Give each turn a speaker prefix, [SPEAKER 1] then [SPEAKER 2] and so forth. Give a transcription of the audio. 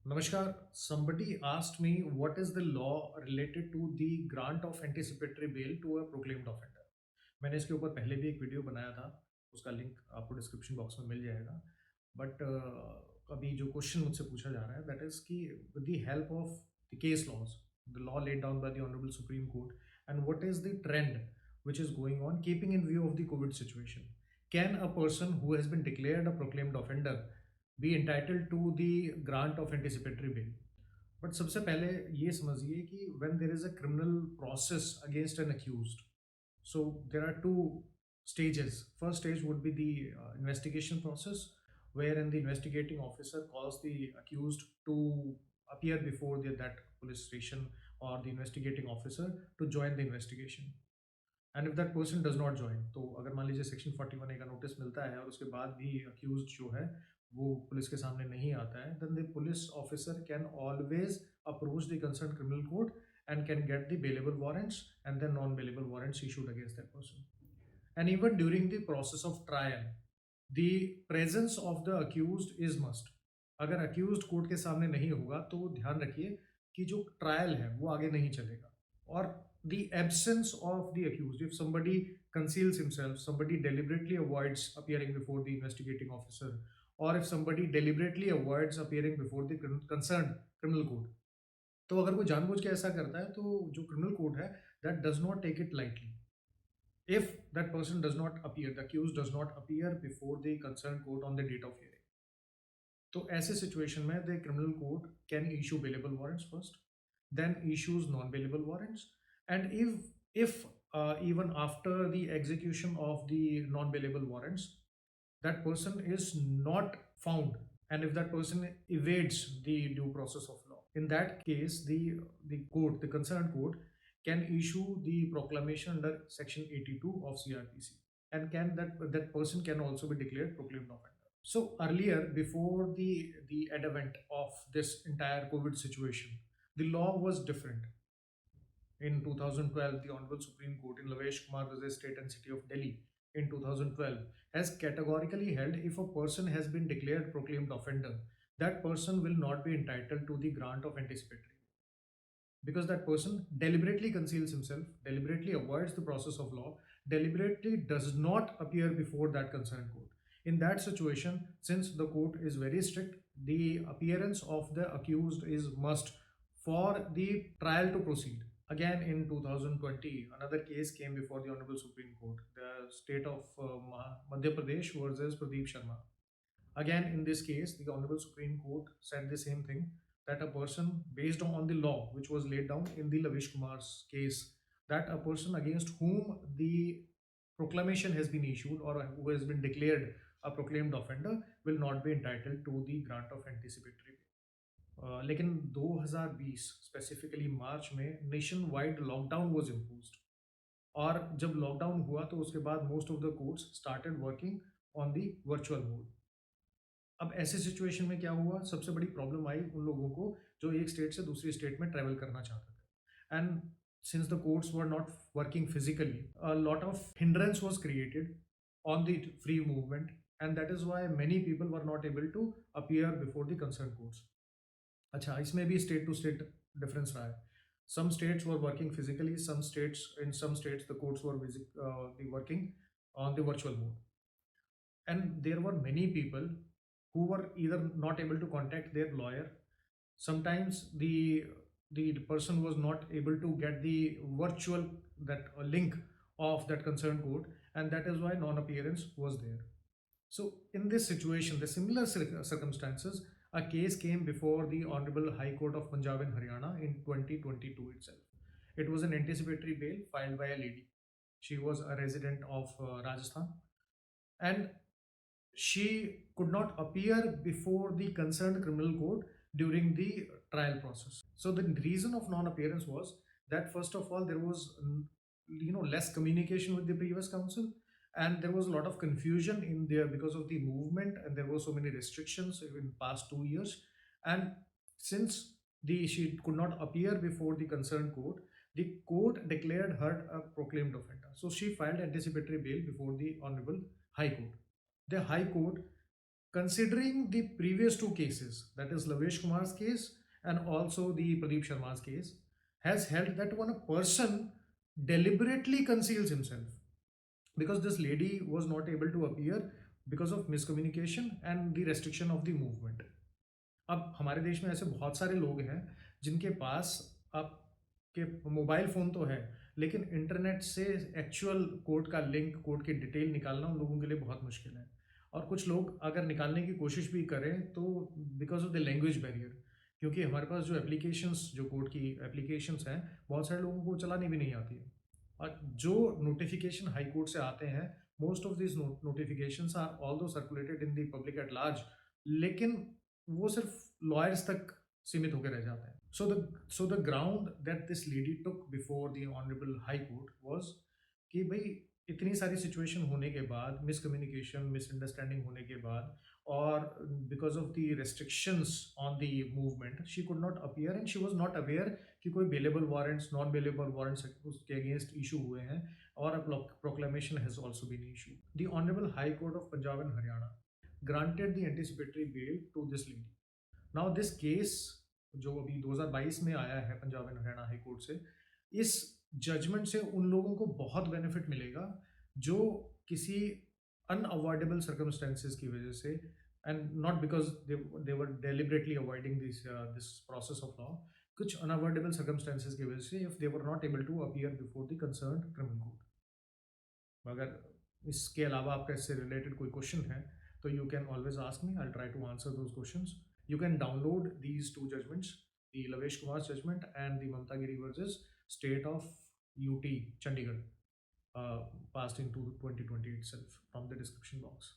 [SPEAKER 1] Namaskar. Somebody asked me what is the law related to the grant of anticipatory bail to a proclaimed offender. मैंने इसके ऊपर पहले भी एक video बनाया था, उसका लिंक आपको डिस्क्रिप्शन बॉक्स में मिल जाएगा. बट अभी जो क्वेश्चन मुझसे पूछा जा रहा है दैट इज कि with the help of the case laws, the law laid down by the honourable supreme court, and what is the trend which is going on keeping in view of the COVID situation. Can a person who has been declared a proclaimed offender be entitled to the grant of anticipatory bail? But सबसे पहले ये समझिए कि when there is a criminal process against an accused, so there are two stages. First stage would be the investigation process, wherein the investigating officer calls the accused to appear before that police station or the investigating officer to join the investigation. And if that person does not join, तो अगर मान लीजिए section 41A का notice मिलता है और उसके बाद भी अक्यूज जो है वो पुलिस के सामने नहीं आता है, then the police officer can always approach the concern criminal court and can get the bailable warrants and then non-bailable warrants issued against that person. And even during the process of trial, the presence of the accused is must. अगर accused court के सामने नहीं होगा तो ध्यान रखिए कि जो ट्रायल है वो आगे नहीं चलेगा. और the absence of the accused, if somebody conceals himself, somebody deliberately avoids appearing before the investigating officer, or if somebody deliberately avoids appearing before the concerned criminal court, तो अगर कोई जानबूझ के ऐसा करता है तो जो क्रिमिनल कोर्ट है that does not take it lightly. If that person does not appear, the accused does not appear before the concerned court on the date of hearing, तो ऐसे सिचुएशन में the criminal court can issue bailable warrants first, then issues non-bailable warrants, and if even after the execution of the non-bailable warrants that person is not found, and if that person evades the due process of law, in that case the concerned court can issue the proclamation under section 82 of CRPC, and can that person can also be declared proclaimed offender. So earlier, before the advent of this entire COVID situation, the law was different. In 2012, the Honorable Supreme Court in Lavesh versus State and City of Delhi in 2012 has categorically held if a person has been declared proclaimed offender, that person will not be entitled to the grant of anticipatory, because that person deliberately conceals himself, deliberately avoids the process of law, deliberately does not appear before that concerned court. In that situation, since the court is very strict, the appearance of the accused is must for the trial to proceed. Again, in 2020, another case came before the Honorable Supreme Court, the state of Madhya Pradesh versus Pradeep Sharma. Again, in this case, the Honorable Supreme Court said the same thing, that a person, based on the law which was laid down in the Lavesh Kumar's case, that a person against whom the proclamation has been issued or who has been declared a proclaimed offender will not be entitled to the grant of anticipatory bail. लेकिन 2020 specifically मार्च में nation wide lockdown was imposed, और जब lockdown हुआ तो उसके बाद most of the courts started working on the virtual mode. अब ऐसे सिचुएशन में क्या हुआ, सबसे बड़ी प्रॉब्लम आई उन लोगों को जो एक स्टेट से दूसरी स्टेट में ट्रैवल करना चाहते थे. And since the courts were not working physically, a lot of hindrance was created on the free movement, and that is why many people were not able to appear before the concerned courts. अच्छा, इसमें भी state to state difference रहा है. Some states were working physically, in some states the courts were working on the virtual mode, and there were many people who were either not able to contact their lawyer. Sometimes the person was not able to get the virtual that link of that concerned court, and that is why non-appearance was there. So in this situation, the similar circumstances, a case came before the Honorable High Court of Punjab and Haryana in 2022 itself. It was an anticipatory bail filed by a lady. She was a resident of Rajasthan, and she could not appear before the concerned criminal court during the trial process. So the reason of non-appearance was that first of all there was less communication with the previous counsel, and there was a lot of confusion in there because of the movement, and there were so many restrictions in past 2 years. And since she could not appear before the concerned court, the court declared her a proclaimed offender. So she filed anticipatory bail before the Honorable High Court. The High Court considering the previous two cases, that is Lavesh Kumar's case and also the Pradeep Sharma's case, has held that when a person deliberately conceals himself, because this lady was not able to appear because of miscommunication and the restriction of the movement. अब हमारे देश में ऐसे बहुत सारे लोग हैं जिनके पास आपके मोबाइल फ़ोन तो है, लेकिन इंटरनेट से एक्चुअल कोड का लिंक, कोड की डिटेल निकालना उन लोगों के लिए बहुत मुश्किल है। और कुछ लोग अगर निकालने की कोशिश भी करें तो because of the language barrier, क्योंकि हमारे पास जो एप्लीकेशंस, जो कोड की एप्लीकेशंस हैं, बहुत सारे लोगों को चलानी भी नहीं आती है। और जो नोटिफिकेशन हाई कोर्ट से आते हैं, most of this notifications are although circulated in the public at large, लेकिन वो सिर्फ लॉयर्स तक सीमित होकर रह जाते हैं। So the ground that this lady took before the honourable high court was कि भाई इतनी सारी सिचुएशन होने के बाद, मिसकम्युनिकेशन, मिसअंडरस्टैंडिंग होने के बाद, और because of the restrictions on the movement, she could not appear and she was not aware कि कोई bailable warrants, non bailable warrants उसके अगेंस्ट इशू हुए हैं, और proclamation has also been issue. The honourable high court of Punjab and Haryana granted the anticipatory bail to this lady. Now this case जो अभी 2022 में आया है Punjab and Haryana high court से, इस जजमेंट से उन लोगों को बहुत बेनिफिट मिलेगा जो किसी अनअवॉइडेबल सर्कमस्टेंसेस की वजह से, and not because they were deliberately avoiding this process of law, कुछ अनअवॉइडेबल सर्कमस्टेंसेस की वजह से, if they were not able to appear before the concern criminal court. अगर इसके अलावा आपका इससे रिलेटेड कोई क्वेश्चन है तो you can always ask me, I try to answer those questions. You can download these two judgments, the Lavesh Kumar's judgment and the Mamta Giri versus State of UT Chandigarh, passed in 2020 itself, from the description box.